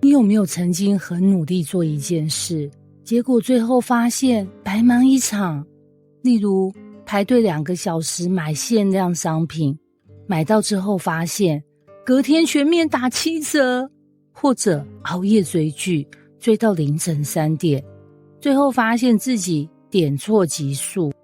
你有沒有曾經很努力做一件事，結果最後發現白忙一場？例如排隊2個小時買限量商品，買到之後發現隔天全面打7折，或者熬夜追劇，追到凌晨3點，最後發現自己點錯集數。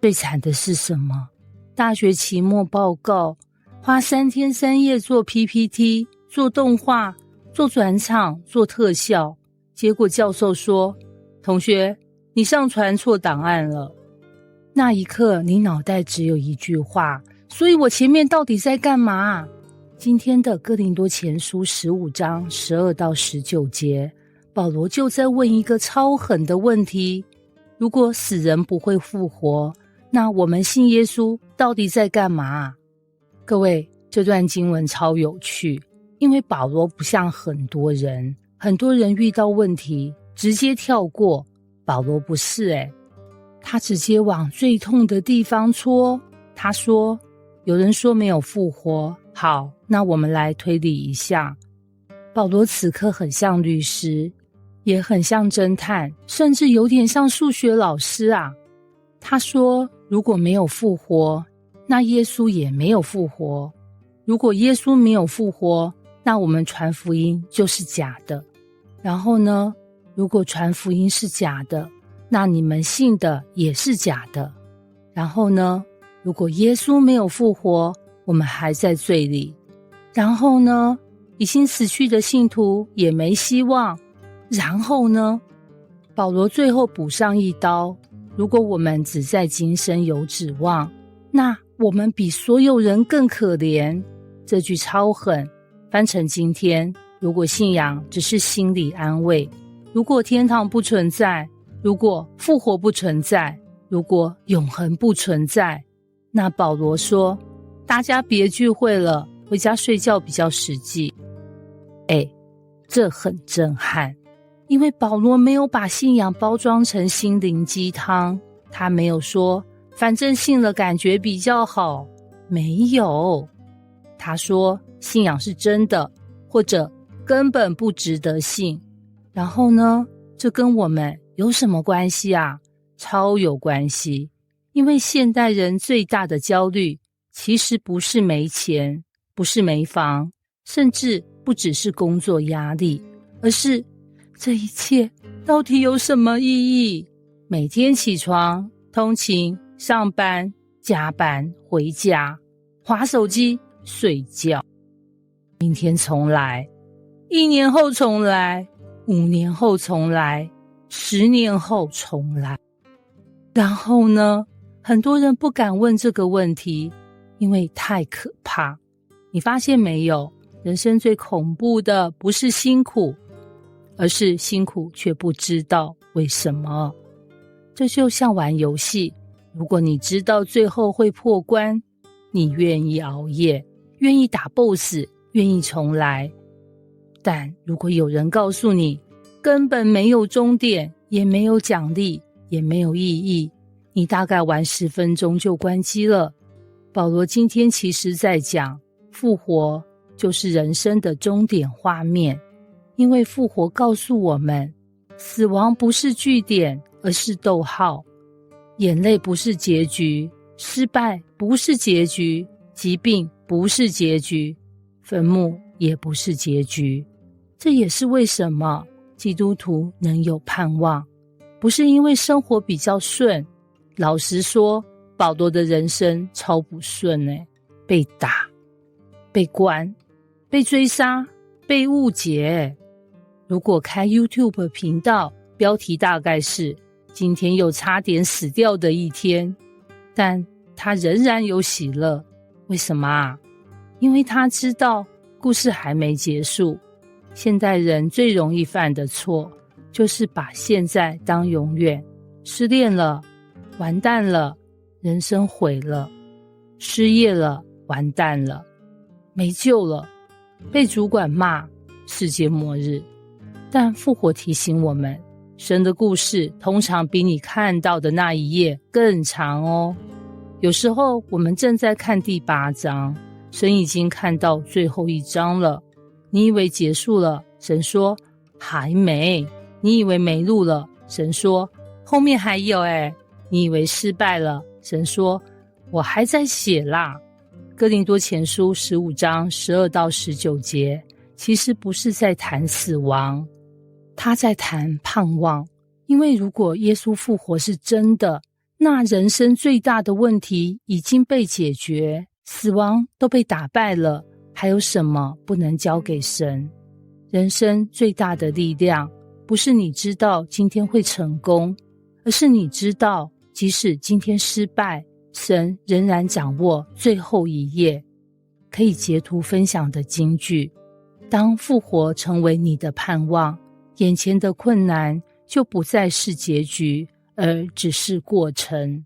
最慘的是什麼？大學期末報告，花3天3夜做 PPT， 做動畫，做轉場，做特效，結果教授說：“同學，你上傳錯檔案了。”那一刻，你腦袋只有一句話：所以我前面到底在幹嘛？今天的哥林多前書15章12到19節，保羅就在問一個超狠的問題：如果死人不會復活，那我們信耶穌到底在幹嘛？各位，這段經文超有趣，因為保羅不像很多人遇到問題直接跳過，保羅不是他直接往最痛的地方戳。他說，有人說沒有復活，好，那我們來推理一下。保羅此刻很像律師，也很像偵探，甚至有點像數學老師啊。他說，如果沒有復活，那耶穌也沒有復活。如果耶穌沒有復活，那我們傳福音就是假的。然後呢，如果傳福音是假的，那你們信的也是假的。然後呢，如果耶稣沒有復活，我們還在罪裡。然後呢，已經死去的信徒也沒希望。然後呢，保羅最後補上一刀，如果我們只在今生有指望，那我們比所有人更可憐。這句超狠，翻成今天，如果信仰只是心理安慰，如果天堂不存在，如果復活不存在，如果永恆不存在，那保羅說，大家別聚會了，回家睡覺比較實際。這很震撼，因為保羅沒有把信仰包裝成心靈雞湯，他沒有說反正信了感覺比較好，沒有。他說信仰是真的，或者根本不值得信。然後呢，這跟我們有什麼關係啊？超有關係。因為現代人最大的焦慮其實不是沒錢，不是沒房，甚至不只是工作壓力，而是這一切到底有什麼意義？每天起床、通勤、上班、加班、回家、滑手機、睡覺，明天重來，1年後重來，5年後重來，10年後重來。然後呢，很多人不敢問這個問題，因為太可怕。你發現沒有？人生最恐怖的不是辛苦，而是辛苦卻不知道為什麼。這就像玩遊戲，如果你知道最後會破關，你願意熬夜，願意打 BOSS， 願意重來。但如果有人告訴你根本沒有終點，也沒有獎勵，也沒有意義，你大概玩10分鐘就關機了。保羅今天其實在講，復活就是人生的終點畫面，因為復活告訴我們，死亡不是句點，而是逗號。眼淚不是結局，失敗不是結局，疾病不是結局，墳墓也不是結局。這也是為什麼基督徒能有盼望，不是因為生活比較順。老實說，保羅的人生超不順被打，被關，被追殺，被誤解。如果開 YouTube 頻道，標題大概是今天又差點死掉的一天，但他仍然有喜樂。為什麼啊？因為他知道故事還沒結束。現代人最容易犯的錯，就是把現在當永遠。失戀了，完蛋了，人生毀了；失業了，完蛋了，沒救了，被主管罵，世界末日。但復活提醒我們，神的故事通常比你看到的那一頁更長哦。有時候我們正在看第8章，神已經看到最後一章了，你以為結束了，神說：還沒。你以為沒路了？神說：後面還有誒。你以為失敗了？神說：我還在寫啦。哥林多前書15章12到19節，其實不是在談死亡，他在談盼望。因為如果耶穌復活是真的，那人生最大的問題已經被解決，死亡都被打敗了，還有什麼不能交給神？人生最大的力量，不是你知道今天會成功，而是你知道即使今天失敗，神仍然掌握最後一頁。可以截圖分享的金句：當復活成為你的盼望，眼前的困難就不再是結局，而只是過程。